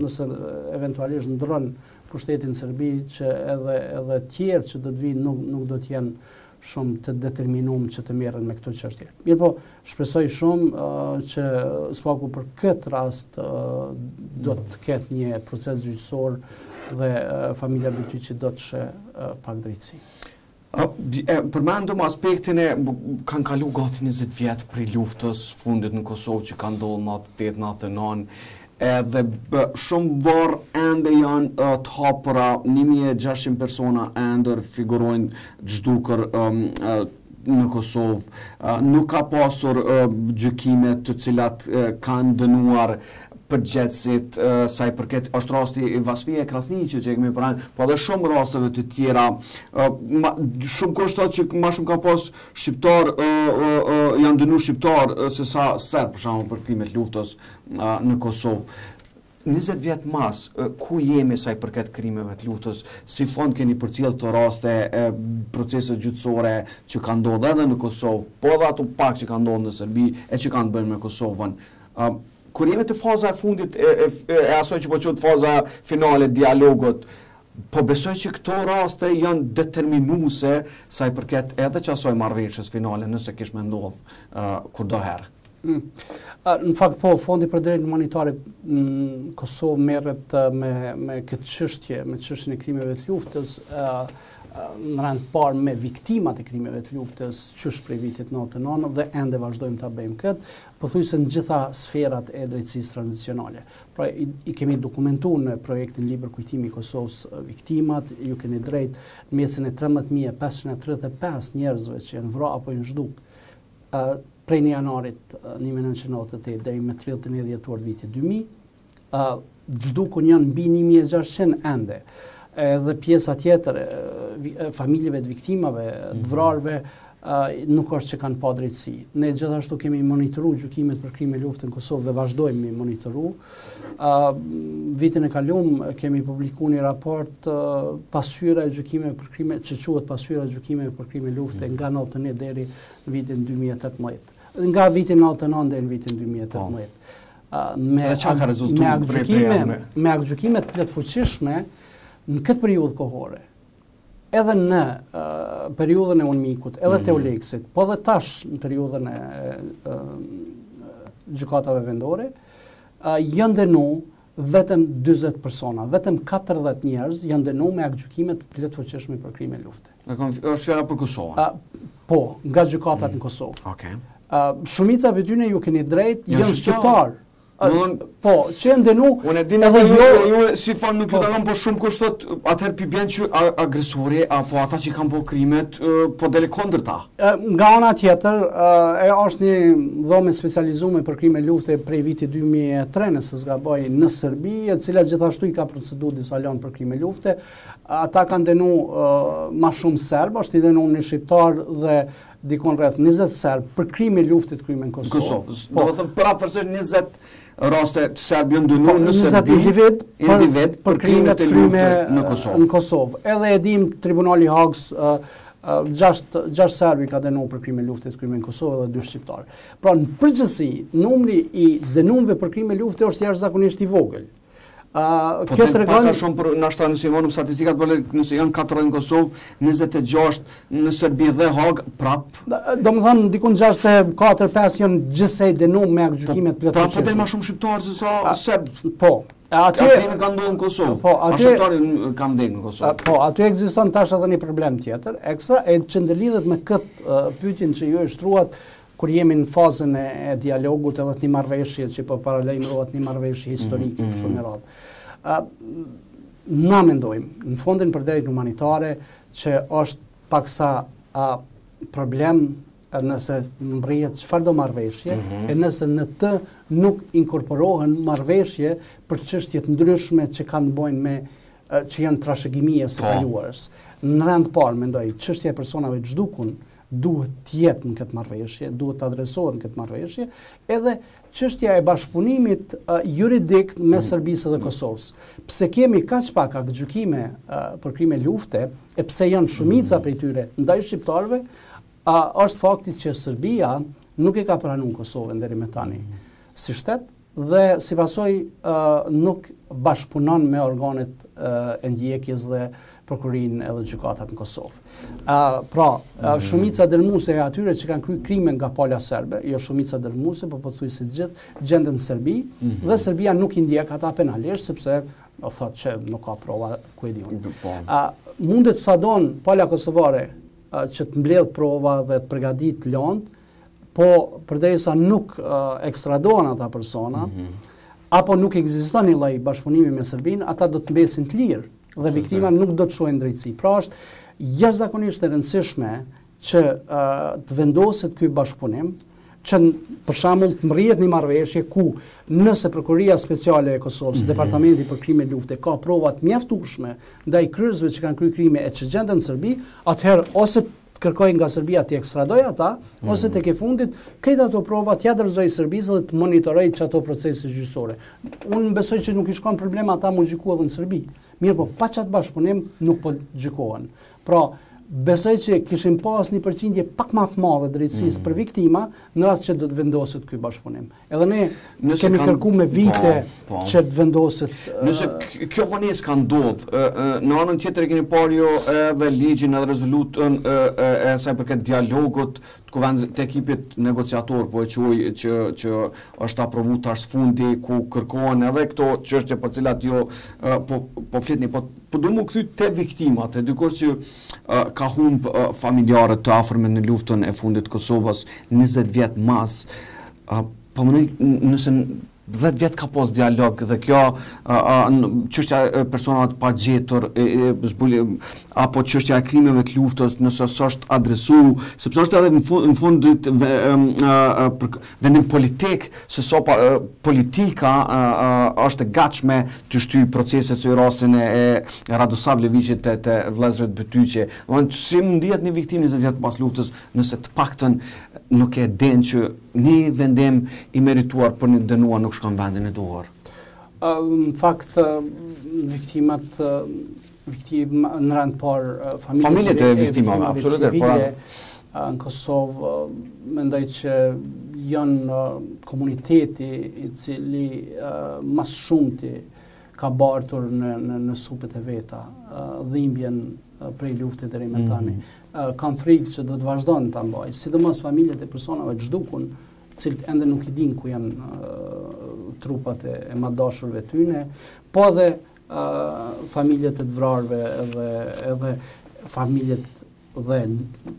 nëse eventualisht ndron pushtetin Serbi që edhe tjerë që do të vinë nuk do të jenë shumë të determinuar që të merren me këto çështje. Mirë po, shpresoj shumë që spaku për këtë rast do të ketë një proces gjyqësor dhe familja Bytyqi do të sheh pak drejtësi. Përmendëm aspektin e kanë kalu gati 20 vjet prej luftës fundit në Kosovë që ka ndodhur në 98-99. edhe shumë varë ende janë të hapura, 1600 persona ende figurojnë zhdukër në Kosovë. Nuk ka pasur gjykime të cilat kanë dënuar përgjegjësit, sa i përket është rasti i Vasfije Krasniqit që e kemi pranë, po edhe shumë rasteve të tjera. Shumë kushtot që ma shumë ka pas shqiptar, janë dënuar shqiptar se sa serb, për shembull për krimet luftës në Kosovë. 20 vjet mas, ku jemi sa i përket krimeve të luftës? Si fond keni përcjell të raste procese gjyqësore që kanë ndodhur edhe në Kosovë, po edhe ato pak që kanë ndodhur në Serbi e që kanë bërë me Kosovën. Kur jemi të faza e fundit e asoj që po quhet faza finale dialogut, po besoj që këto raste janë determinuese sa i përket edhe që asoj marrëveshjes finale nëse kish me ndodh kurdoherë. Në fakt po, Fondi për Drejtë Humanitare në Kosovë merret me këtë çështje, me çështjen e krimeve të luftës, në rand parë me viktimat e krimeve të luftës qysh prej vitit 99 dhe ende vazhdojmë ta bëjmë këtë, pothuajse në gjitha sferat e drejtësisë tranzicionale. Pra i kemi dokumentuar në projektin Liber Kujtimi i Kosovës viktimat, ju keni drejt në mesin e 13.535 njerëzve që janë vrarë apo janë zhduk prej në janarit 1998 deri me 31 dhjetor vitit 2000, zhdukun janë mbi 1600 ende. Edhe pjesa tjetër, familjeve të viktimave, të vrarëve, nuk është që kanë pa drejtësi. Ne gjithashtu kemi monitoru gjykimet për krime lufte në Kosovë dhe vazhdojmë me monitoru. Vitin e kaluar kemi publikuar një raport pasqyra e gjykimeve për krime, që quhet pasqyra e gjykimeve për krime lufte nga 91 deri në vitin 2018. Nga vitin 99 deri në vitin 2018. Me aktgjykimet plotfuqishme në këtë periudhë kohore, edhe në periudhën e UNMIK-ut, edhe të Euleksit, po dhe tash në periudhën e gjykatave vendore, janë dënu vetëm 40 persona, vetëm 40 njerëz janë dënu me aktgjykimet plotfuqishme për krime lufte. Është fjala për Kosovën? Po, nga gjykatat në Kosovë. Shumica për tyne ju keni drejt, janë shqiptar. Po, që e ndenu, edhe ju si fan nuk ju të kam po shumë kushtot, atëherë pibjen që agresori, apo ata që kanë po krimet, po dele kondër ta. Nga ana tjetër, e është një dhome specializume për krime lufte prej viti 2003, nëse s'gaboj, në Serbi, e cila gjithashtu i ka procedu disa lanë për krime lufte. Ata kanë denu ma shumë serb, është i denu një shqiptar dhe dikon rreth 20 serb për krime lufte të krime në Kosovë. Do të thëmë për afërsisht 20 raste të Serbi janë dënuar në Serbi, individ për krime të lufte në Kosovë. Edhe e dim Tribunali i Hagës, 6 serbi ka dënuar për krime lufte të krime në Kosovë dhe 2 shqiptarë. Pra në përgjithësi, numri i dënuarve për krime lufte është jashtëzakonisht i vogël. Po të paka shumë për nashta nëse i vonëm statistikat, nëse janë 4 në Kosovë, 26 në Serbi dhe Hagë, prap. Do më thënë, dikun 64-5 janë gjithsej dënuar me aktgjykimet plotfuqishme. Prap po del ma shumë shqiptarë se sa serb. Po. Krimi ka ndodhur në Kosovë. A shqiptarë kanë ndekë në Kosovë. Po, aty ekziston tash edhe një problem tjetër, ekstra, e që ndërlidhet me këtë pyetjen që ju e shtruat kur jemi në fazën e dialogut edhe të një marrëveshje që po paralajmërohet një marrëveshje historike kështu me radhë. Na mendojmë në Fondin për Drejtë Humanitare që është paksa problem nëse mbërrihet çfarëdo marrëveshje e nëse në të nuk inkorporohen marrëveshje për çështje të ndryshme që kanë të bëjnë me që janë trashëgimie së kaluarës. Në rand parë mendoj çështja e personave të zhdukun duhet të jetë në këtë marrëveshje, duhet të adresohet në këtë marrëveshje, edhe çështja e bashkëpunimit juridik me Serbisë dhe Kosovës. Pse kemi kaq pak aktgjykime për krime lufte, e pse janë shumica prej tyre ndaj shqiptarëve, është fakti që Serbia nuk e ka pranuar Kosovën deri me tani si shtet dhe si pasoj nuk bashkëpunon me organet e ndjekjes dhe prokurin edhe gjykatat në Kosovë. Pra, shumica dërmuese e atyre që kanë kryer krime nga pala serbe, jo shumica dërmuese, po pothuajse gjithë gjenden në Serbi, dhe Serbia nuk i ndjek ata penalisht sepse thotë që nuk ka prova ku e diun. Mundet sa don pala kosovare që të mbledh prova dhe të përgatit lëndë, po përderisa nuk ekstradohen ata persona, apo nuk ekziston një lloj bashkëpunimi me Serbinë, ata do të mbesin të lirë dhe viktima nuk do të shohin drejtësi. Pra është jashtëzakonisht e rëndësishme që të vendoset ky bashkëpunim, që për shembull të mrihet një marrëveshje ku nëse Prokuria Speciale e Kosovës, Departamenti për Krime Lufte ka prova të mjaftueshme ndaj kryesve që kanë kryer krime e që gjenden në Serbi, atëherë ose kërkojnë nga Serbia të ekstradoj ata, ose tek e fundit këto ato prova t'ja dorëzoj Serbisë dhe të monitorojë çato procese gjyqësore. Unë besoj që nuk i shkon problem ata mu gjyku edhe në Serbi. Mirë, po pa çat bashkëpunim nuk po gjykohen. Pra, besoj që kishim pas një përqindje pak më të madhe drejtësisë për viktima në rast që do të vendoset ky bashkëpunim. Edhe ne kemi kërkuar me vite që të vendoset. Nëse kjo vonesë ka ndodhur, në anën tjetër keni parë jo edhe ligjin edhe rezolutën e sa i përket dialogut të kuvendit të ekipit negociator, po e quaj që është aprovu tash fundi ku kërkohen edhe këto çështje për cilat jo po fletni, po do mu kthy te viktimat, e dikush që ka humb familjarët të afërme në luftën e fundit të Kosovës 20 vjet mas, po më nëse 10 vjet ka pas dialog dhe kjo çështja e personave të pagjetur apo çështja e krimeve të luftës nëse s'është adresuar, sepse është edhe në fund vendim politik se so politika është e gatshme të shtyj proceset si rastin e Radosavljeviçit të vëllezërit Bytyqi. Domethënë si mund ndihet një viktimë 20 vjet pas luftës nëse të paktën nuk e den që një vendim i merituar për një dënuar nuk shkon vendin e duhur. Në fakt, viktimat në rand parë familjet e viktimave, absolutisht, në Kosovë mendoj që janë komuniteti i cili mas shumti ka bartur në supet e veta, dhimbjen prej lufte deri më tani. Kam frikë që do të vazhdojnë të mbaj, sidomos familjet e personave të zhdukun, cilët ende nuk i din ku janë trupat e madashurve tyne, po edhe familjet e të vrarve edhe familjet dhe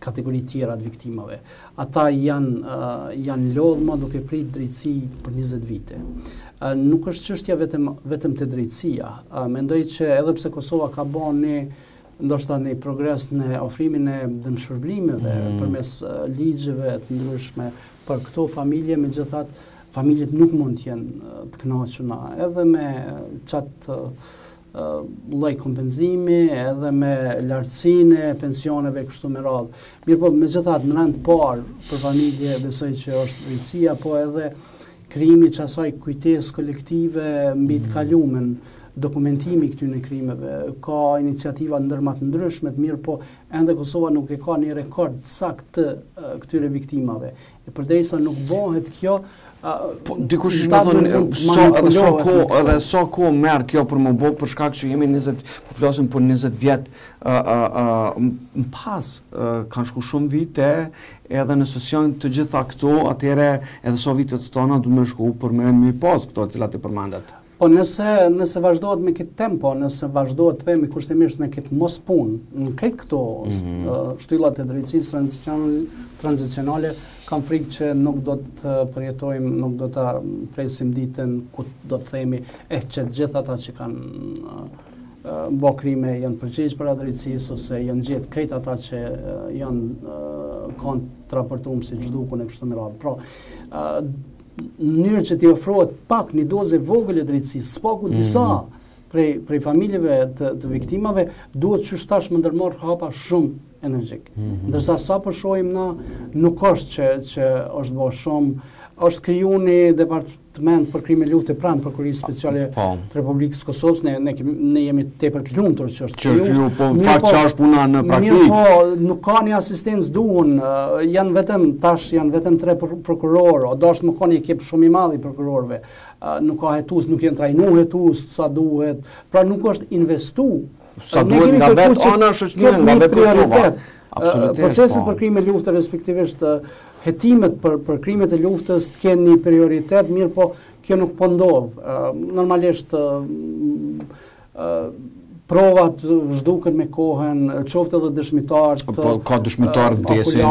kategori tjera të viktimave. Ata janë lodhma duke prit drejtësi për 20 vite. Nuk është çështja vetëm të drejtësia. Mendoj që edhe pse Kosova ka bën ndoshta një progres në ofrimin e dëmshpërblimeve përmes ligjeve të ndryshme për këto familje, megjithatë familjet nuk mund të jenë të kënaqura edhe me çatë lloj kompenzimi, edhe me lartësinë e pensioneve kështu me radhë. Mirë, po megjithatë në rand parë për familje besoj që është drejtësia, po edhe krijimi i asaj kujtesë kolektive mbi të kalumen, dokumentimi këtyre krimeve, ka iniciativa ndërma të ndryshme të mirë, po ende Kosova nuk e ka një rekord sakt të këtyre viktimave. E përderisa nuk bëhet kjo, po dikush i thonë edhe sa kohë merr kjo për më bë për shkak që jemi 20, po flasim për 20 vjet më pas kanë shku shumë vite edhe nëse janë të gjitha këto, atëherë edhe sa vitet tona duhet më shku për më pas këto të cilat i përmendet. Po nëse vazhdohet me këtë tempo, nëse vazhdohet themi kushtimisht me këtë mos punë, në këtë këto shtyllat e drejtësisë tranzicionale, kam frikë që nuk do të përjetojmë, nuk do të presim ditën ku do të themi që gjithë ata që kanë bë krime janë përgjegjë për drejtësisë ose janë gjetë krejt ata që janë kontraportuar si zhdukun e kështu me radhë. Pra, në mënyrë që t'i ofrohet pak një dozë vogël e drejtësisë, spaku disa prej familjeve të viktimave, duhet që shtash më ndërmarr hapa shumë energjik. Ndërsa sa po shohim na, nuk është që është bërë shumë, është krijuar një departament për krime lufte pranë Prokurisë Speciale të Republikës Kosovës, ne jemi tepër të lumtur që është krijuar. Po në fakt që është puna në praktikë. Po nuk ka një asistencë duhun, janë vetëm 3 prokurorë, o dashur më ka një ekip shumë i madh i prokurorëve. Nuk ka hetues, nuk janë trajnuar hetues sa duhet. Pra nuk është investuar sa duhet nga vetë ana shoqëria, nga vetë Kosova. Procesi për krime lufte respektivisht hetimet për krimet e luftës të kenë një prioritet, mirë po kjo nuk po ndodh. Normalisht provat zhduken me kohën, qoftë edhe dëshmitar. Po ka dëshmitar vdesin,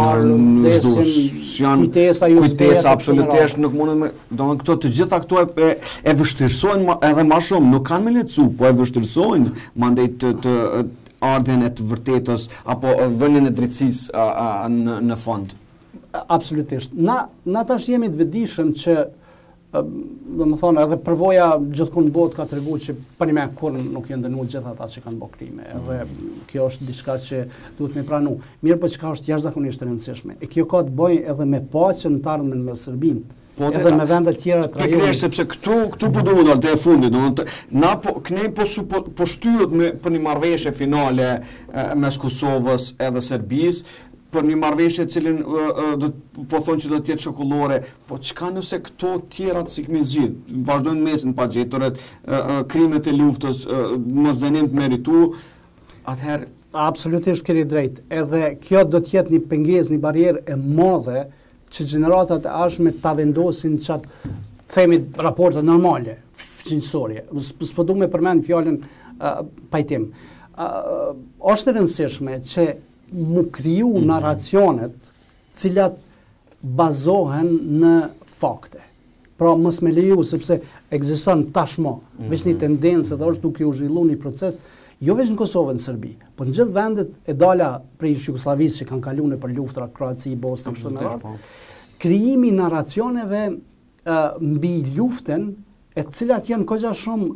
kujtesa absolutisht nuk mundën me, domethënë këto të gjitha këto e vështirësojnë edhe më shumë, nuk kanë me lecu, po e vështirësojnë mandej të ardhen e të vërtetës apo vënien e drejtësisë në fond. Absolutisht. Na tash jemi të vetëdijshëm që domethënë edhe përvoja gjithkund botë ka treguar që për një kur nuk janë dënuar gjithë ata që kanë bërë krime. Edhe kjo është diçka që duhet me pranu. Mirë, po çka është jashtëzakonisht e rëndësishme. E kjo ka të bëjë edhe me paqen në të ardhmen me Serbinë. Edhe me vende të tjera të rajonit. Pikërisht sepse këtu po duhet dal te e fundit, domethënë na po shtyhet për një marrëveshje finale mes Kosovës edhe Serbisë, për një marrëveshje e cilën po thonë që do të jetë shokullore, po çka nëse këto tjera të sikmi zgjidh, vazhdojnë mesin pa gjeturet, krimet e luftës, mosdënim të meritu, atëherë absolutisht keni drejt. Edhe kjo do të jetë një pengesë, një barierë e madhe që gjeneratat e ardhshme ta vendosin çatë themi raporte normale, fqinjësorje. S'po du me përmend fjalën pajtim. Është e rëndësishme që mu kriju narracionet cilat bazohen në fakte. Pra mos me leju, sepse ekziston tashmë veç një tendencë dhe është duke u zhvilluar një proces, jo veç në Kosovë, në Serbi, po në gjithë vendet e dala prej Jugosllavisë që kanë kaluar për luftra, Kroaci, Bosnë, kështu me radhë. Krijimi narracioneve mbi luftën e cilat janë kogja shumë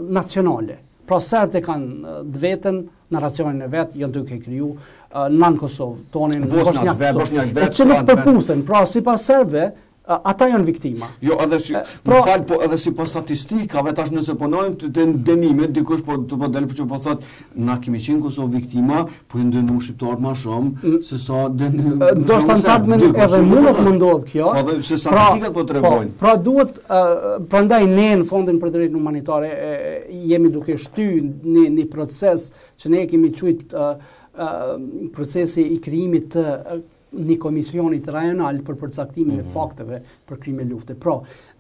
nacionale. Pra serbët e kanë vetën, narracionin e vetë, janë duke kriju, në Kosovë, tonin, Bosnjak vetë, që nuk përputhen, pra sipas serbëve, ata janë viktima. Jo, edhe si edhe sipas statistikave, tash nëse punojmë të dënimet, dikush po del që po thotë, na kemi qenë Kosovë viktima, po i dënuar shqiptarët më shumë se sa ndoshta edhe mua nuk më ndodh kjo. Po dhe se statistikat po tregojnë. Pra duhet prandaj ne në Fondin për Drejtën Humanitare jemi duke shtyr një proces që ne kemi quajtur procesi i krijimit të një komisionit rajonal për përcaktimin e fakteve për krime lufte. Pra,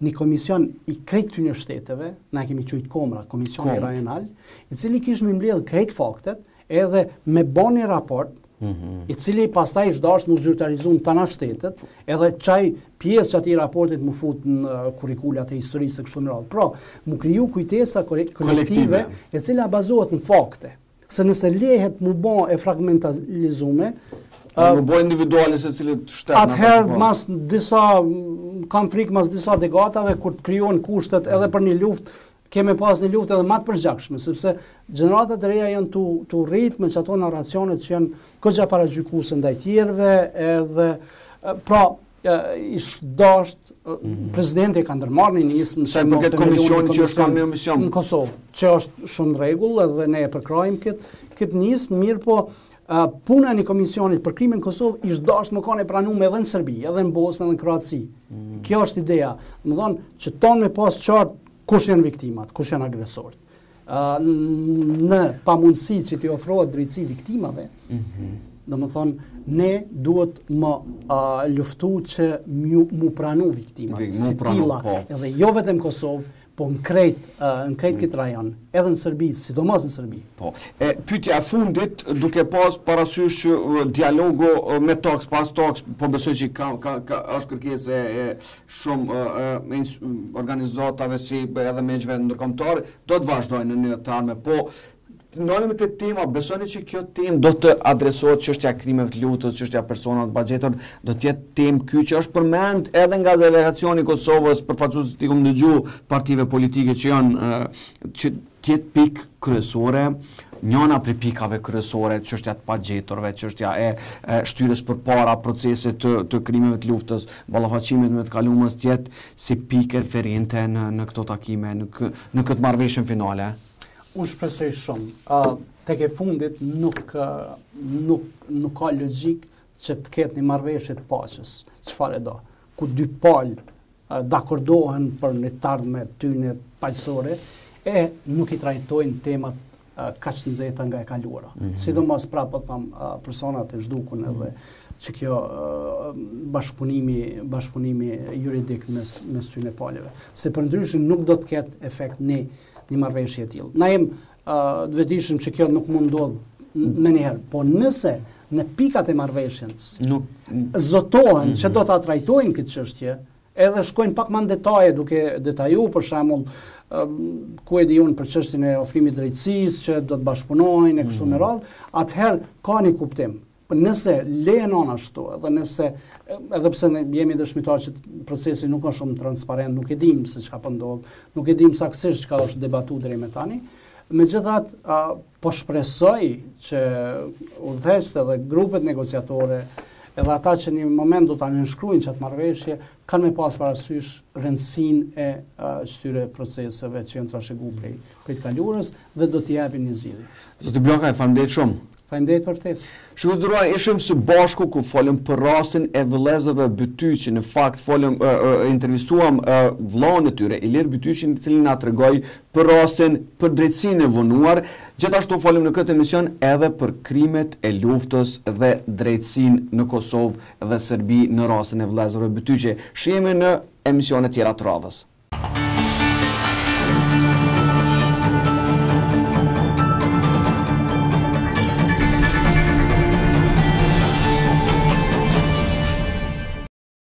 një komision i krejt këtyre shteteve, na kemi quajtur Komra, komisioni rajonal, i cili kishte mbledh krejt faktet edhe me bën një raport, i cili pastaj është dashur të zyrtarizuar tana shtetet, edhe çaj pjesë që atij raportit mu fut në kurrikulat e historisë kështu me radhë. Pra, mu kriju kujtesa kolektive e cila bazohet në fakte. Se nëse lehet mu bë e fragmentalizuar, nuk bëjnë individuale se cilët shtetë. Atëherë, mas disa, kam frikë mas disa degatave, kur të kryohen kushtet edhe për një luftë, keme pas një luftë edhe më të përgjakshme, sepse gjeneratat e reja janë të rritë me që ato narracionet që janë këgja paragjykuese ndaj tjerëve, edhe pra ishtë dashtë presidenti ka ndërmarrë një nismë sa i përket komisionit që është në mision në Kosovë, që është shumë rregull edhe ne e përkrajmë këtë nismë, mirë po puna e një komisionit për krimin në Kosovë ishtë dashur më kanë e pranuar edhe në Serbi, edhe në Bosnë, edhe në Kroaci. Kjo është ideja. Do të thonë që tonë me pas qartë kush janë viktimat, kush janë agresorët. Në pamundësi që t'i ofrohet drejtësi viktimave, do të thonë ne duhet më luftu që mu pranu viktimat, si tilla, edhe jo vetëm Kosovë, po në krejt këtë rajon, edhe në Serbi, sidomos në Serbi. Po. Pyetja e fundit, duke pas parasysh dialogu me toks, pas toks, po besoj që është kërkesë e shumë organizatave si edhe meqve ndërkombëtar, do të vazhdojnë në të ardhmen, po ndalemi te tema, besoni që kjo temë do të adresohet çështja e krimeve të luftës, çështja e personave të baxhetur, do të jetë temë ky që është përmend edhe nga delegacioni i Kosovës, përfaqësuesit i dëgju partive politike që janë që të jetë pikë kryesore, njëna prej pikave kryesore, çështja e baxheturve, çështja e shtyrës përpara procesit të krimeve të luftës, ballafaqimit me të kaluamës të jetë si pikë referente në këto takime, në këtë marrëveshje finale. Unë shpresoj shumë. Tek e fundit nuk ka logjik që të ketë një marrëveshje të paqes, çfarë do. Ku dy palë dakordohen për një të ardhme tyne paqësore e nuk i trajtojnë temat kaq të nxehta nga e kaluara. Sidomos po tham personat e zhdukun edhe që kjo bashkëpunimi juridik mes tyne palëve. Se përndryshe nuk do të ketë efekt një marrëveshje e tillë. Na jem të vetëdijshëm që kjo nuk mund ndodh në njëherë, po nëse në pikat e marrëveshjes zotohen që do ta trajtojnë këtë çështje, edhe shkojnë pak më në detaje duke detaju për shembull ku e di unë për çështjen e ofrimit drejtësisë që do të bashkëpunojnë e kështu me radhë, atëherë ka një kuptim. Nëse lehenon ashtu, edhe nëse edhe pse ne jemi dëshmitar që procesi nuk është shumë transparent, nuk e dim se çka po ndodh, nuk e dim saktësisht çka është debatuar deri më tani, megjithatë po shpresoj që udhëheqësit dhe grupet negociatore edhe ata që në moment do ta nënshkruajnë çat marrëveshje kanë me pas parasysh rëndësinë e këtyre proceseve që janë trashëguar prej të kaluarës dhe do t'i japin një zgjidhje. Zoti Blokaj, faleminderit shumë. Faleminderit për ftesën. Shikues, ishim së bashku ku folëm për rastin e vëllezërve Bytyqi. Në fakt intervistuam vllain e tyre, Ilir Bytyqin, i cili na tregoi për rastin, për drejtësinë e vonuar. Gjithashtu folëm në këtë emision edhe për krimet e luftës dhe drejtësinë në Kosovë dhe Serbi në rastin e vëllezërve Bytyqi. Shihemi në emisione tjera të radhës.